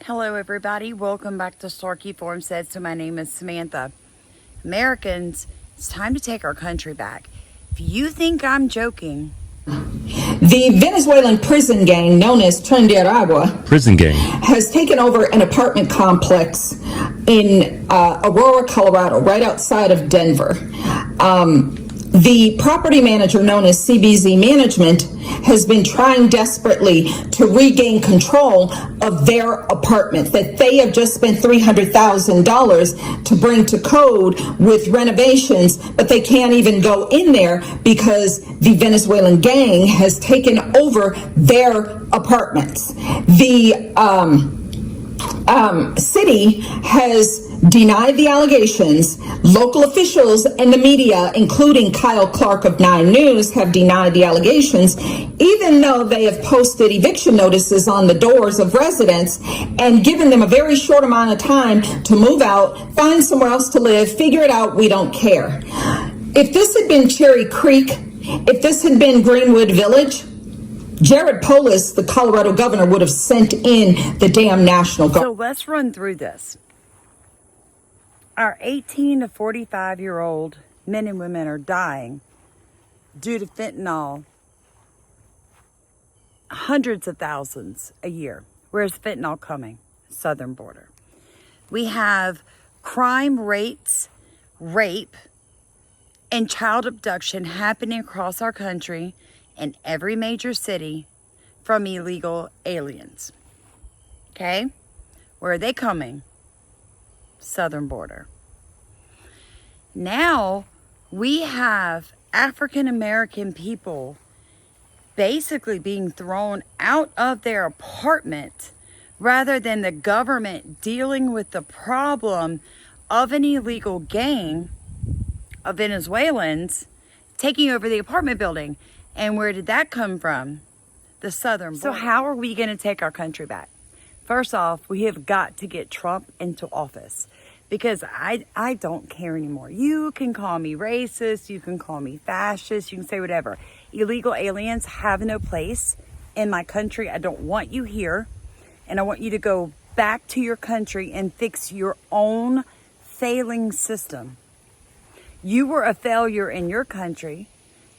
Hello everybody, welcome back to Starkey Forum Said. So my name is Samantha. Americans, it's time to take our country back. If you think I'm joking. The Venezuelan prison gang known as Trinidad prison gang has taken over an apartment complex in Aurora, Colorado, right outside of Denver. The property manager known as CBZ Management has been trying desperately to regain control of their apartment that they have just spent $300,000 to bring to code with renovations, but they can't even go in there because the Venezuelan gang has taken over their apartments. The city has denied the allegations. Local officials and the media, including Kyle Clark of 9 News, have denied the allegations, even though they have posted eviction notices on the doors of residents and given them a very short amount of time to move out, find somewhere else to live, figure it out, we don't care. If this had been Cherry Creek, if this had been Greenwood Village, Jared Polis, the Colorado governor, would have sent in the damn National Guard. So let's run through this. Our 18 to 45-year-old men and women are dying due to fentanyl, hundreds of thousands a year. Where's fentanyl coming? Southern border. We have crime rates, rape, and child abduction happening across our country in every major city from illegal aliens. Okay? Where are they coming? Southern border. Now we have African American people basically being thrown out of their apartment rather than the government dealing with the problem of an illegal gang of Venezuelans taking over the apartment building. And where did that come from? The southern border. So how are we going to take our country back? First off, we have got to get Trump into office because I don't care anymore. You can call me racist, you can call me fascist, you can say whatever. Illegal aliens have no place in my country. I don't want you here, and I want you to go back to your country and fix your own failing system. You were a failure in your country.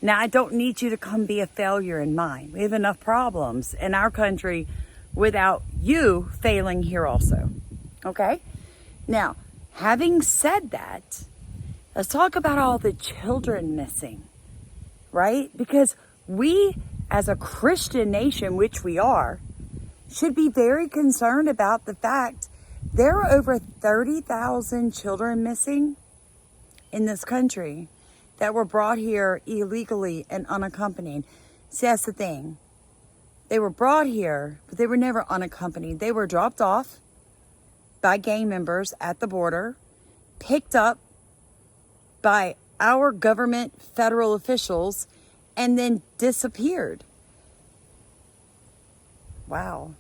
Now, I don't need you to come be a failure in mine. We have enough problems in our country without you failing here also. Okay? Now, having said that, let's talk about all the children missing, right? Because we, as a Christian nation, which we are, should be very concerned about the fact there are over 30,000 children missing in this country that were brought here illegally and unaccompanied. See, that's the thing. They were brought here, but they were never unaccompanied. They were dropped off by gang members at the border, picked up by our government, federal officials, and then disappeared. Wow.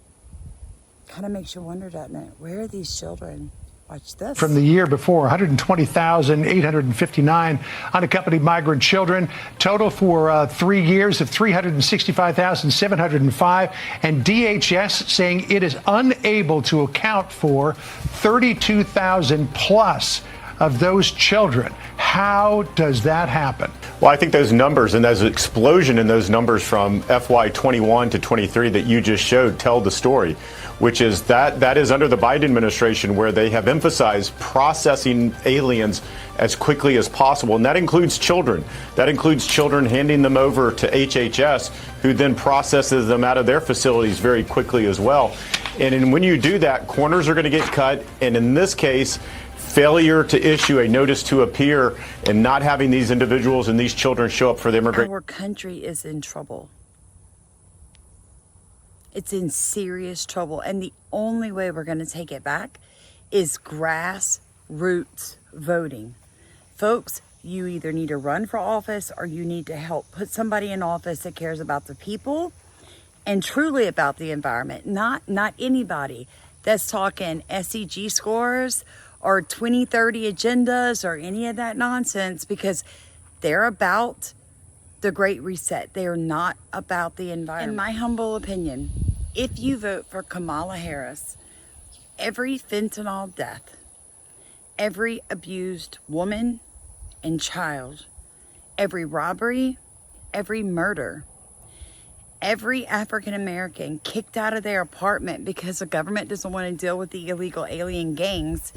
Kind of makes you wonder, doesn't it? Where are these children? Watch this. From the year before, 120,859 unaccompanied migrant children. Total for 3 years of 365,705. And DHS saying it is unable to account for 32,000 plus of those children. How does that happen? Well, I think those numbers and those explosion in those numbers from FY21 to 23 that you just showed tell the story, which is that is under the Biden administration, where they have emphasized processing aliens as quickly as possible. And that includes children. That includes children handing them over to HHS, who then processes them out of their facilities very quickly as well. And when you do that, corners are going to get cut. And in this case, failure to issue a notice to appear and not having these individuals and these children show up for the immigration. Our country is in trouble. It's in serious trouble. And the only way we're going to take it back is grassroots voting. Folks, you either need to run for office or you need to help put somebody in office that cares about the people and truly about the environment. Not anybody that's talking SEG scores or 2030 agendas or any of that nonsense, because they're about the Great Reset. They are not about the environment. In my humble opinion, if you vote for Kamala Harris, every fentanyl death, every abused woman and child, every robbery, every murder, every African American kicked out of their apartment because the government doesn't want to deal with the illegal alien gangs,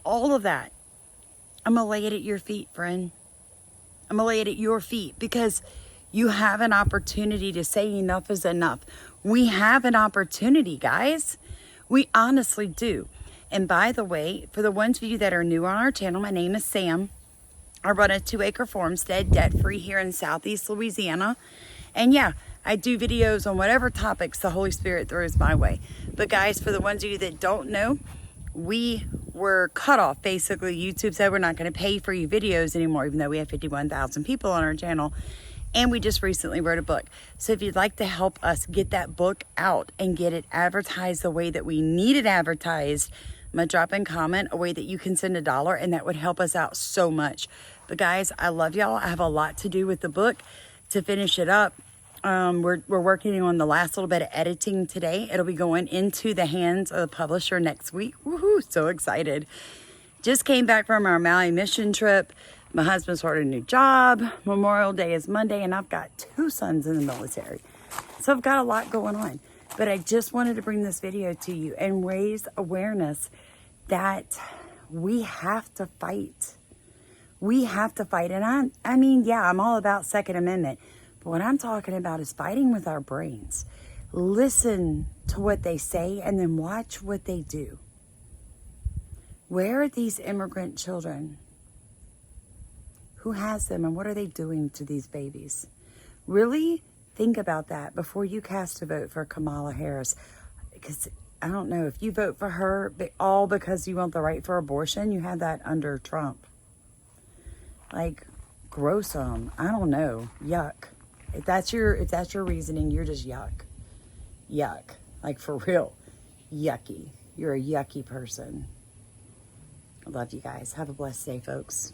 all of that, I'm going to lay it at your feet, friend. I'm going to lay it at your feet because you have an opportunity to say enough is enough. We have an opportunity, guys. We honestly do. And by the way, for the ones of you that are new on our channel, my name is Sam. I run a 2-acre farmstead, debt-free here in Southeast Louisiana. And yeah, I do videos on whatever topics the Holy Spirit throws my way. But guys, for the ones of you that don't know, we were cut off. Basically, YouTube said we're not going to pay for you videos anymore, even though we have 51,000 people on our channel. And we just recently wrote a book. So if you'd like to help us get that book out and get it advertised the way that we need it advertised, I'm going to drop in comment a way that you can send $1, and that would help us out so much. But guys, I love y'all. I have a lot to do with the book to finish it up. We're working on the last little bit of editing today. It'll be going into the hands of the publisher next week. Woohoo, so excited. Just came back from our Maui mission trip. My husband started a new job. Memorial Day is Monday, and I've got 2 sons in the military. So I've got a lot going on. But I just wanted to bring this video to you and raise awareness that we have to fight. We have to fight. And I mean, yeah, I'm all about Second Amendment. But what I'm talking about is fighting with our brains. Listen to what they say and then watch what they do. Where are these immigrant children? Who has them and what are they doing to these babies? Really think about that before you cast a vote for Kamala Harris. Because I don't know, if you vote for her all because you want the right for abortion, you had that under Trump. Like, gruesome. I don't know. Yuck. If that's your reasoning, you're just yuck. Yuck. Like, for real. Yucky. You're a yucky person. I love you guys. Have a blessed day, folks.